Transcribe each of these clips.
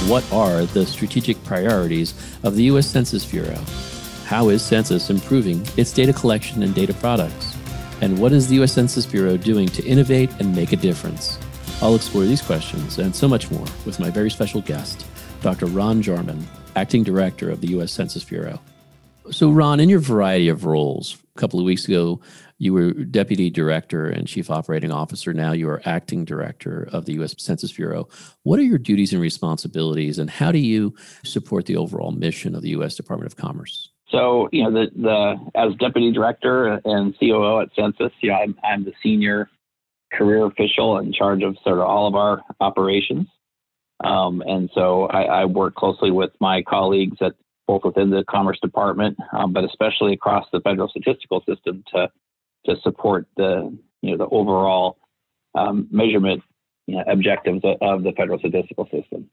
What are the strategic priorities of the U.S. Census Bureau? How is Census improving its data collection and data products? And what is the U.S. Census Bureau doing to innovate and make a difference? I'll explore these questions and so much more with my very special guest, Dr. Ron Jarmin, Acting Director of the U.S. Census Bureau. So Ron, in your variety of roles, a couple of weeks ago, you were Deputy Director and Chief Operating Officer. Now you are Acting Director of the U.S. Census Bureau. What are your duties and responsibilities, and how do you support the overall mission of the U.S. Department of Commerce? So, as Deputy Director and COO at Census, I'm the senior career official in charge of sort of all of our operations. And so I work closely with my colleagues at both within the Commerce Department, but especially across the federal statistical system to support the overall measurement objectives of the federal statistical system.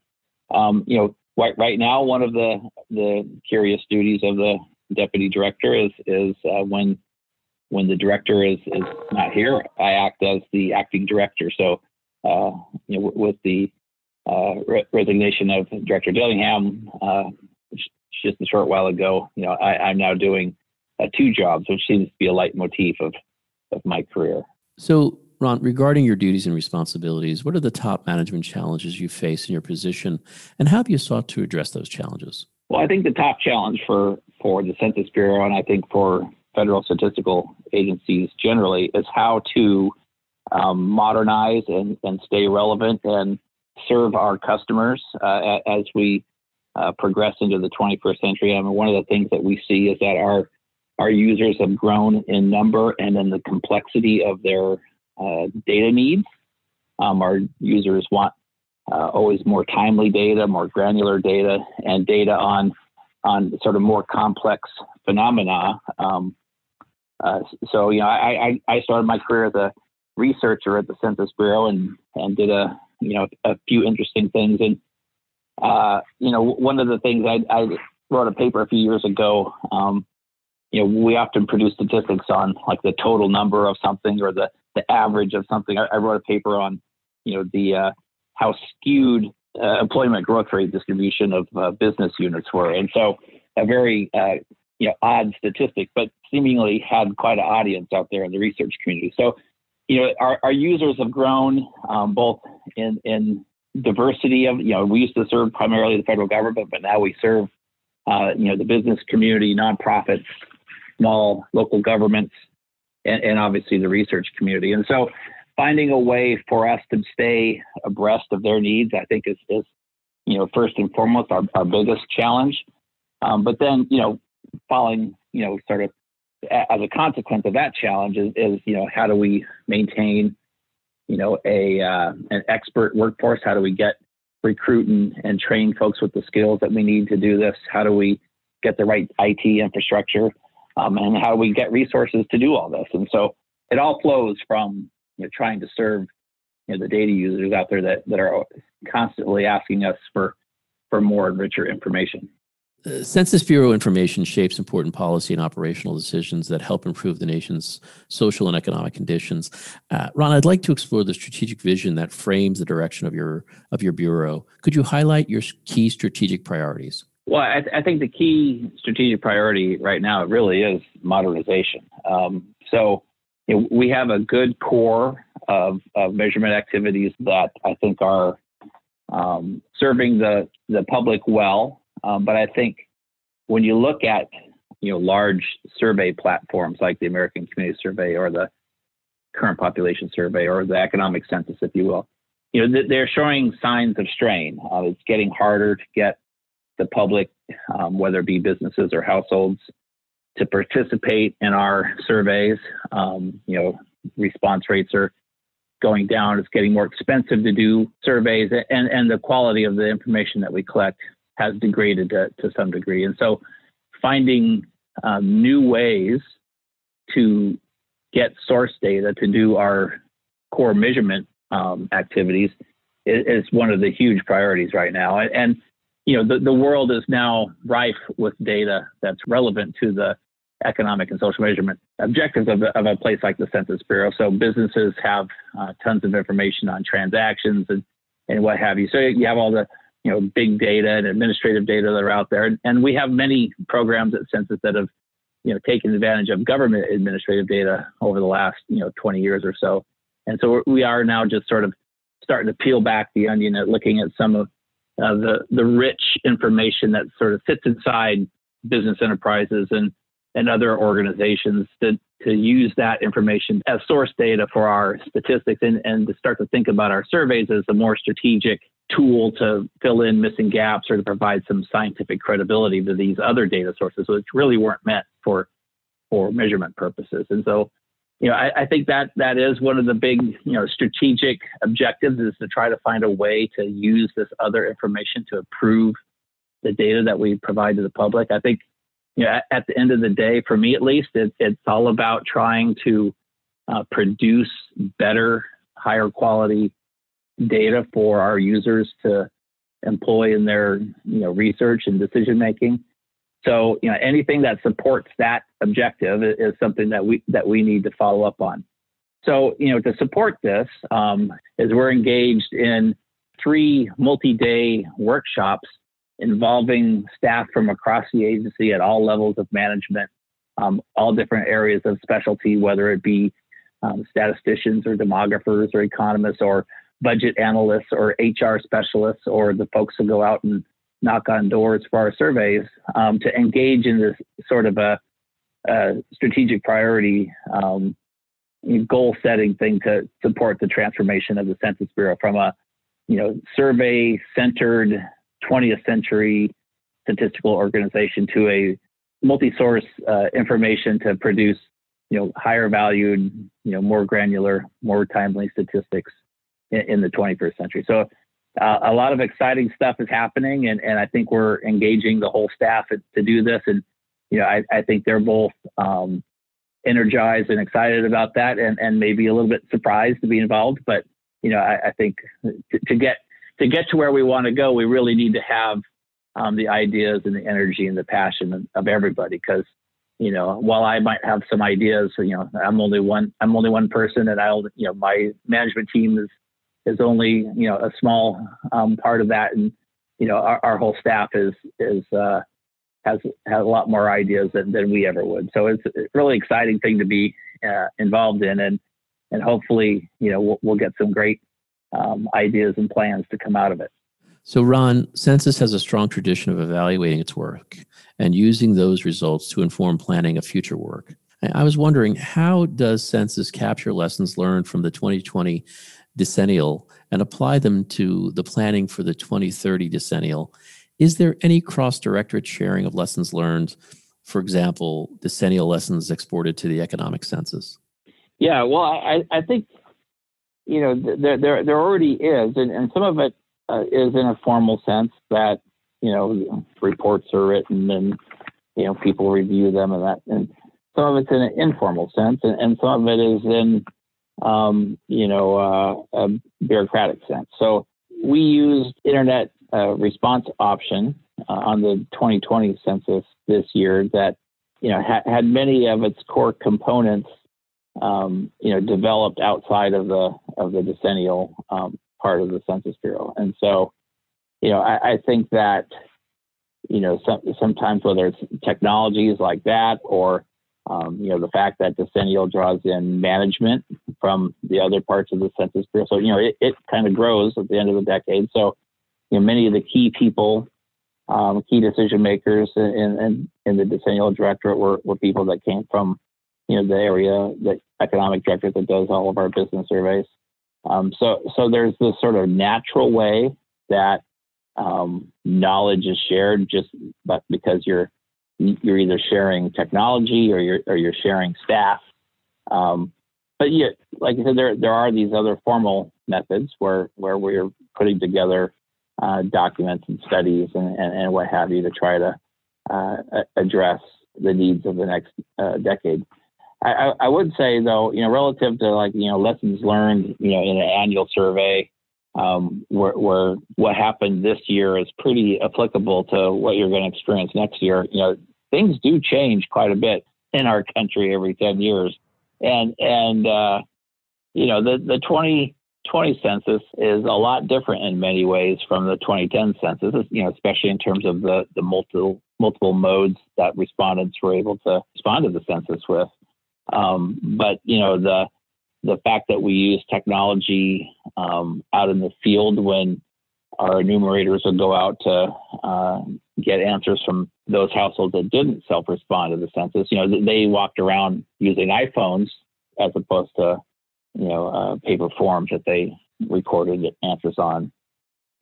Right now, one of the curious duties of the deputy director is when the director is not here, I act as the acting director. So with the resignation of Director Dillingham just a short while ago, I'm now doing two jobs, which seems to be a leitmotif of my career. So, Ron, regarding your duties and responsibilities, what are the top management challenges you face in your position, and how have you sought to address those challenges? Well, I think the top challenge for the Census Bureau, and I think for federal statistical agencies generally, is how to modernize and stay relevant and serve our customers as we progress into the 21st century. I mean, one of the things that we see is that our users have grown in number and in the complexity of their data needs. Our users want always more timely data, more granular data, and data on sort of more complex phenomena. So I started my career as a researcher at the Census Bureau and did a few interesting things. And one of the things I wrote a paper a few years ago. We often produce statistics on like the total number of something or the average of something. I wrote a paper on, the how skewed employment growth rate distribution of business units were. And so a very, odd statistic, but seemingly had quite an audience out there in the research community. So, our users have grown both in diversity of, we used to serve primarily the federal government, but now we serve, the business community, nonprofits, small local governments, and obviously the research community. And so finding a way for us to stay abreast of their needs, I think is first and foremost our biggest challenge. But then, following, sort of as a consequence of that challenge is how do we maintain, an expert workforce? How do we recruit and train folks with the skills that we need to do this? How do we get the right IT infrastructure? And how do we get resources to do all this? And so it all flows from trying to serve the data users out there that are constantly asking us for more and richer information. Census Bureau information shapes important policy and operational decisions that help improve the nation's social and economic conditions. Ron, I'd like to explore the strategic vision that frames the direction of your bureau. Could you highlight your key strategic priorities? Well, I think the key strategic priority right now really is modernization. So we have a good core of measurement activities that I think are serving the public well. But I think when you look at large survey platforms like the American Community Survey or the Current Population Survey or the Economic Census, if you will, they're showing signs of strain. It's getting harder to get the public, whether it be businesses or households, to participate in our surveys. Response rates are going down. It's getting more expensive to do surveys, and the quality of the information that we collect has degraded to some degree. And so finding new ways to get source data to do our core measurement activities is one of the huge priorities right now. And the world is now rife with data that's relevant to the economic and social measurement objectives of a place like the Census Bureau. So businesses have tons of information on transactions and what have you. So you have all the big data and administrative data that are out there. And we have many programs at Census that have, taken advantage of government administrative data over the last, 20 years or so. And so we are now just sort of starting to peel back the onion at looking at some of the rich information that sort of sits inside business enterprises and other organizations to use that information as source data for our statistics and to start to think about our surveys as a more strategic tool to fill in missing gaps or to provide some scientific credibility to these other data sources, which really weren't meant for measurement purposes. And so, I think that is one of the big, strategic objectives is to try to find a way to use this other information to improve the data that we provide to the public. I think, at the end of the day, for me at least, it's all about trying to produce better, higher quality data for our users to employ in their, research and decision making. So, anything that supports that objective is something that we need to follow up on. So, to support this, is we're engaged in 3 multi-day workshops involving staff from across the agency at all levels of management, all different areas of specialty, whether it be statisticians or demographers or economists or budget analysts or HR specialists or the folks who go out and knock on doors for our surveys, to engage in this sort of a strategic priority goal setting thing to support the transformation of the Census Bureau from a survey centered 20th century statistical organization to a multi-source information to produce higher valued, more granular, more timely statistics in the 21st century. So a lot of exciting stuff is happening, and I think we're engaging the whole staff to do this. And I think they're both energized and excited about that, and maybe a little bit surprised to be involved. But I think to get to where we want to go, we really need to have the ideas and the energy and the passion of everybody. Because while I might have some ideas, I'm only one person, and my management team is only a small part of that, and our whole staff has a lot more ideas than we ever would. So it's a really exciting thing to be involved in, and hopefully we'll get some great ideas and plans to come out of it. So Ron, Census has a strong tradition of evaluating its work and using those results to inform planning of future work. I was wondering, how does Census capture lessons learned from the 2020 Decennial and apply them to the planning for the 2030 Decennial? Is there any cross-directorate sharing of lessons learned, for example, Decennial lessons exported to the economic census? Yeah, well, I think, there already is, and some of it is in a formal sense that, reports are written and, people review them and some of it's in an informal sense, and some of it is in, a bureaucratic sense. So we used internet response option on the 2020 census this year that, had many of its core components, developed outside of the decennial part of the Census Bureau. And so, I think that, sometimes whether it's technologies like that or, the fact that Decennial draws in management from the other parts of the Census Bureau. So, it kind of grows at the end of the decade. So, many of the key people, key decision makers in the Decennial Directorate were people that came from, the area, the economic directorate that does all of our business surveys. So there's this sort of natural way that knowledge is shared but because you're either sharing technology or you're sharing staff. But yet, like I said, there are these other formal methods where we're putting together documents and studies and what have you to try to address the needs of the next decade. I would say though, relative to lessons learned, in an annual survey, where what happened this year is pretty applicable to what you're going to experience next year. Things do change quite a bit in our country every 10 years. And the 20 census is a lot different in many ways from the 2010 census, especially in terms of the multiple modes that respondents were able to respond to the census with. But the fact that we use technology out in the field when our enumerators would go out to get answers from those households that didn't self-respond to the census. They walked around using iPhones as opposed to paper forms that they recorded answers on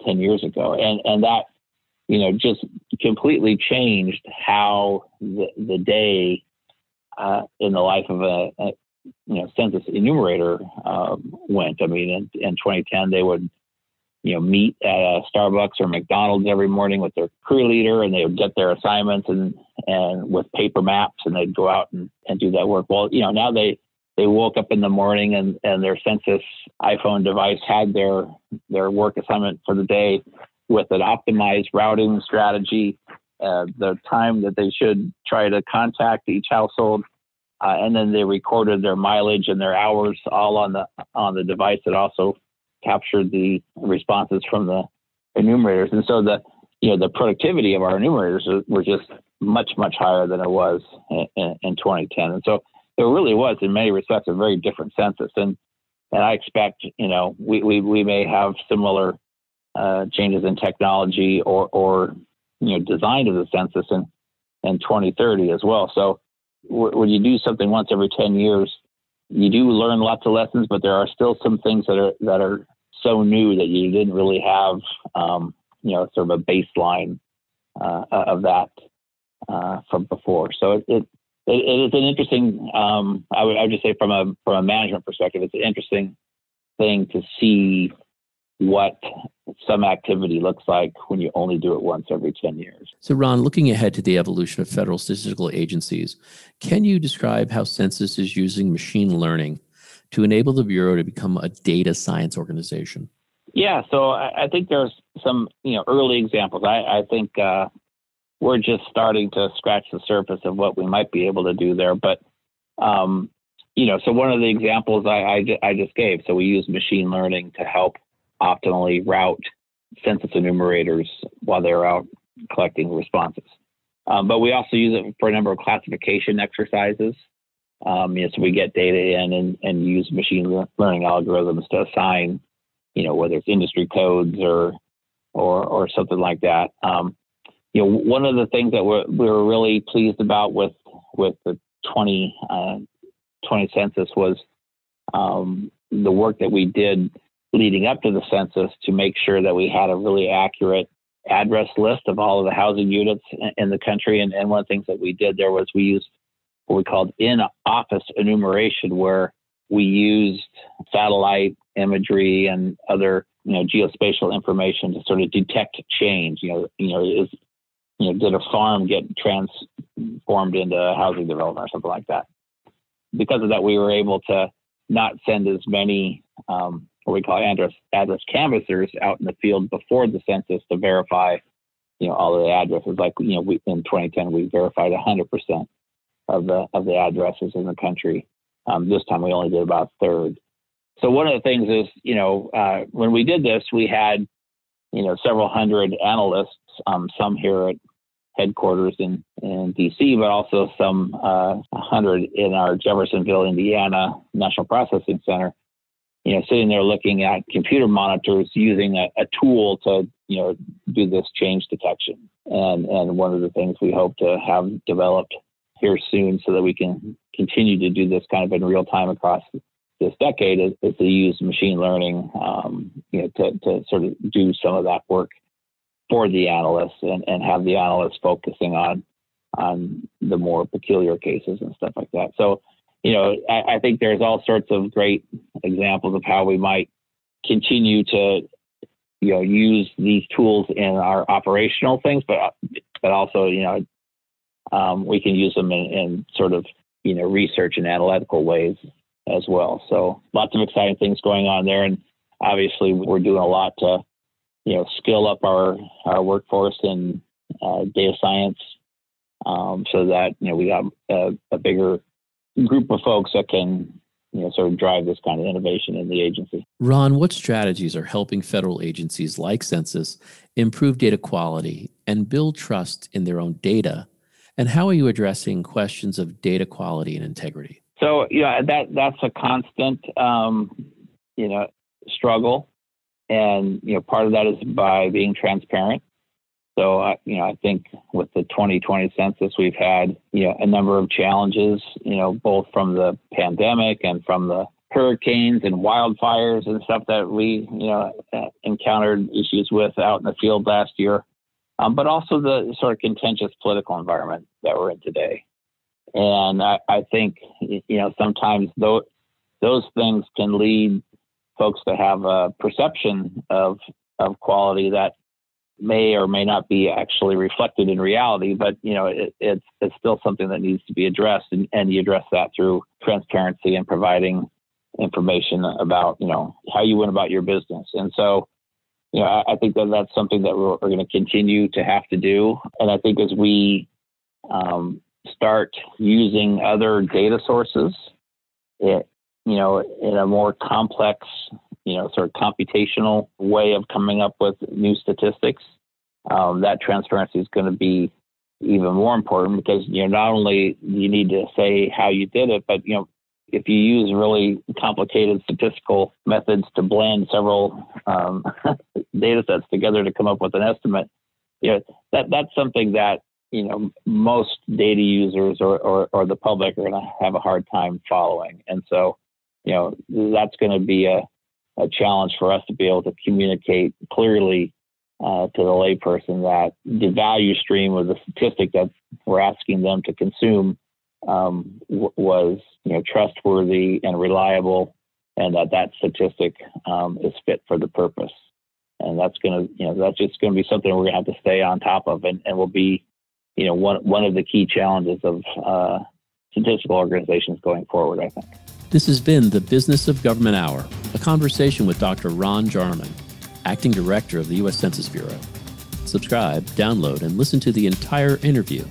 10 years ago. And that, just completely changed how the day in the life of a census enumerator went. I mean, in 2010, they would, meet at a Starbucks or McDonald's every morning with their crew leader, and they would get their assignments and with paper maps, and they'd go out and do that work. Well, now they woke up in the morning and their census iPhone device had their work assignment for the day with an optimized routing strategy, the time that they should try to contact each household, and then they recorded their mileage and their hours all on the device that also captured the responses from the enumerators. And so the productivity of our enumerators were just much, much higher than it was in 2010. And so there really was, in many respects, a very different census. And I expect, we may have similar changes in technology or design of the census in 2030 as well. So when you do something once every 10 years, you do learn lots of lessons, but there are still some things that are so new that you didn't really have, sort of a baseline of that from before. So it is an interesting. I would just say from a management perspective, it's an interesting thing to see what some activity looks like when you only do it once every 10 years. So, Ron, looking ahead to the evolution of federal statistical agencies, can you describe how Census is using machine learning to enable the Bureau to become a data science organization? Yeah, so I think there's some early examples. I think we're just starting to scratch the surface of what we might be able to do there. But so one of the examples I just gave. So we use machine learning to help optimally route census enumerators while they're out collecting responses. But we also use it for a number of classification exercises. So we get data in and use machine learning algorithms to assign, whether it's industry codes or something like that. One of the things that we were really pleased about with the 2020 census was the work that we did leading up to the census to make sure that we had a really accurate address list of all of the housing units in the country. And one of the things that we did there was we used what we called in-office enumeration, where we used satellite imagery and other, geospatial information to sort of detect change. Did a farm get transformed into a housing development or something like that? Because of that, we were able to not send as many what we call address canvassers out in the field before the census to verify, all of the addresses. Like, in 2010, we verified 100% of the addresses in the country. This time we only did about a third. So one of the things is, when we did this, we had, several hundred analysts, some here at headquarters in DC, but also some 100 in our Jeffersonville, Indiana National Processing Center, sitting there looking at computer monitors using a tool to, do this change detection. And one of the things we hope to have developed here soon so that we can continue to do this kind of in real time across this decade is to use machine learning, to sort of do some of that work for the analysts and have the analysts focusing on the more peculiar cases and stuff like that. So, I think there's all sorts of great examples of how we might continue to, use these tools in our operational things, but also, we can use them in sort of, research and analytical ways as well. So lots of exciting things going on there. And obviously we're doing a lot to, skill up our workforce in data science so that, we got a bigger group of folks that can sort of drive this kind of innovation in the agency. Ron, what strategies are helping federal agencies like Census improve data quality and build trust in their own data? And how are you addressing questions of data quality and integrity? So, that's a constant, struggle. And, part of that is by being transparent. So, I think with the 2020 census, we've had, a number of challenges, both from the pandemic and from the hurricanes and wildfires and stuff that we, encountered issues with out in the field last year, but also the sort of contentious political environment that we're in today. And I think, sometimes those things can lead folks to have a perception of quality that may or may not be actually reflected in reality, but it's still something that needs to be addressed, and you address that through transparency and providing information about how you went about your business. And so I think that's something that we're going to continue to have to do. And I think as we start using other data sources, in a more complex, sort of computational way of coming up with new statistics, that transparency is going to be even more important, because, not only you need to say how you did it, but, if you use really complicated statistical methods to blend several data sets together to come up with an estimate, that's something that, most data users or the public are going to have a hard time following. And so, that's going to be a challenge for us to be able to communicate clearly to the layperson that the value stream of the statistic that we're asking them to consume was, trustworthy and reliable, and that statistic is fit for the purpose. And that's going to, that's just going to be something we're going to have to stay on top of, and will be, one of the key challenges of statistical organizations going forward, I think. This has been the Business of Government Hour, a conversation with Dr. Ron Jarmin, Acting Director of the U.S. Census Bureau. Subscribe, download, and listen to the entire interview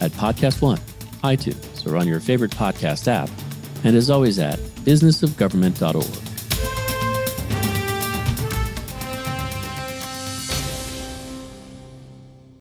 at Podcast One, iTunes, or on your favorite podcast app, and as always at businessofgovernment.org.